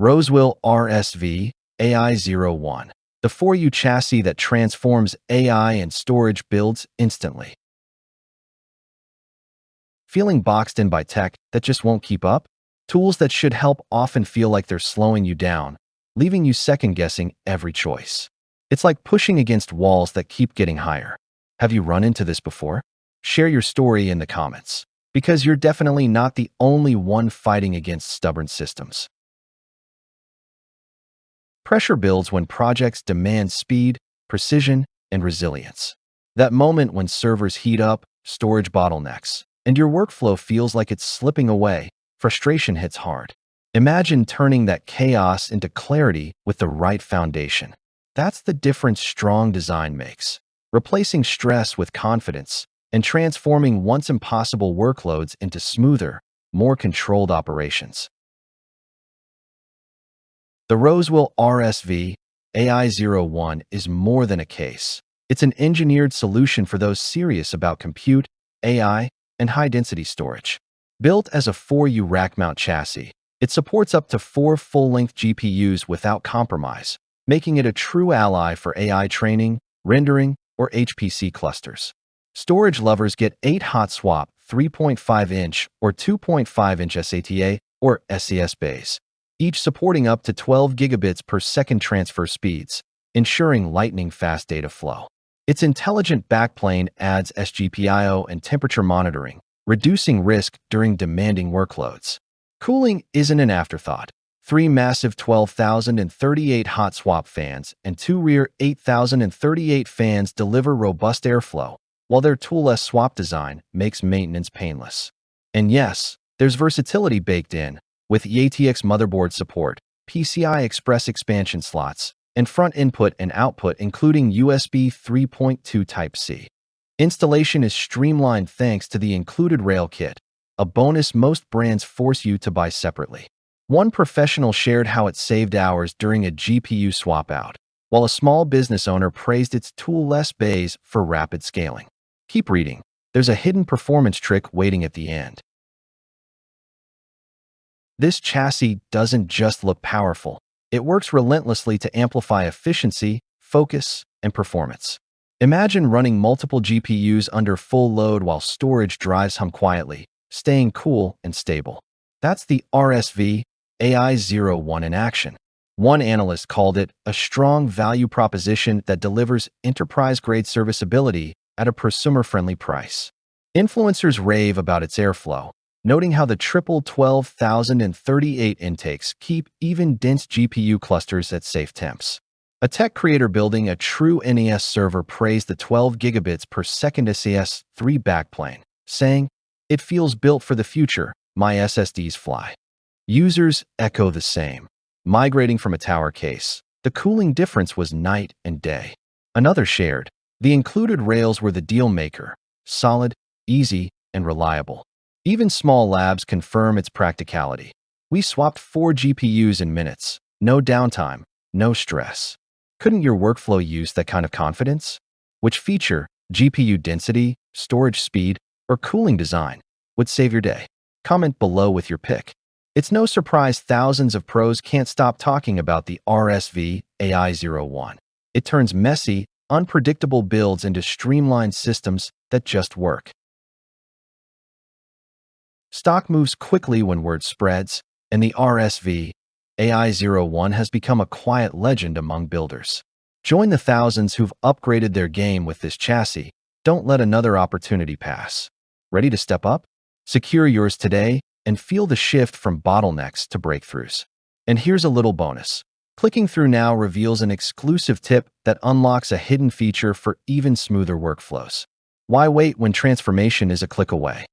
Rosewill RSV-AI01, the 4U chassis that transforms AI and storage builds instantly. Feeling boxed in by tech that just won't keep up? Tools that should help often feel like they're slowing you down, leaving you second-guessing every choice. It's like pushing against walls that keep getting higher. Have you run into this before? Share your story in the comments, because you're definitely not the only one fighting against stubborn systems. Pressure builds when projects demand speed, precision, and resilience. That moment when servers heat up, storage bottlenecks, and your workflow feels like it's slipping away, frustration hits hard. Imagine turning that chaos into clarity with the right foundation. That's the difference strong design makes, replacing stress with confidence and transforming once impossible workloads into smoother, more controlled operations. The Rosewill RSV-AI01 is more than a case. It's an engineered solution for those serious about compute, AI, and high-density storage. Built as a 4U rack-mount chassis, it supports up to 4 full-length GPUs without compromise, making it a true ally for AI training, rendering, or HPC clusters. Storage lovers get 8 hot swap 3.5-inch or 2.5-inch SATA or SCS bays, each supporting up to 12 gigabits per second transfer speeds, ensuring lightning-fast data flow. Its intelligent backplane adds SGPIO and temperature monitoring, reducing risk during demanding workloads. Cooling isn't an afterthought. 3 massive 12,038 hot swap fans and 2 rear 8,038 fans deliver robust airflow, while their toolless swap design makes maintenance painless. And yes, there's versatility baked in, with E-ATX motherboard support, PCI Express expansion slots, and front input and output including USB 3.2 Type-C. Installation is streamlined thanks to the included rail kit, a bonus most brands force you to buy separately. One professional shared how it saved hours during a GPU swap-out, while a small business owner praised its tool-less bays for rapid scaling. Keep reading. There's a hidden performance trick waiting at the end. This chassis doesn't just look powerful. It works relentlessly to amplify efficiency, focus, and performance. Imagine running multiple GPUs under full load while storage drives hum quietly, staying cool and stable. That's the RSV-AI01 in action. One analyst called it a strong value proposition that delivers enterprise-grade serviceability at a prosumer-friendly price. Influencers rave about its airflow, noting how the triple 12,038 intakes keep even dense GPU clusters at safe temps. A tech creator building a true NES server praised the 12 gigabits per second SAS3 backplane, saying, "It feels built for the future, my SSDs fly." Users echo the same. Migrating from a tower case, the cooling difference was night and day. Another shared, the included rails were the deal maker, solid, easy, and reliable. Even small labs confirm its practicality. We swapped 4 GPUs in minutes, no downtime, no stress. Couldn't your workflow use that kind of confidence? Which feature, GPU density, storage speed, or cooling design would save your day? Comment below with your pick. It's no surprise thousands of pros can't stop talking about the RSV-AI01. It turns messy, unpredictable builds into streamlined systems that just work. Stock moves quickly when word spreads, and the RSV-AI01 has become a quiet legend among builders. Join the thousands who've upgraded their game with this chassis. Don't let another opportunity pass. Ready to step up? Secure yours today and feel the shift from bottlenecks to breakthroughs. And here's a little bonus. Clicking through now reveals an exclusive tip that unlocks a hidden feature for even smoother workflows. Why wait when transformation is a click away?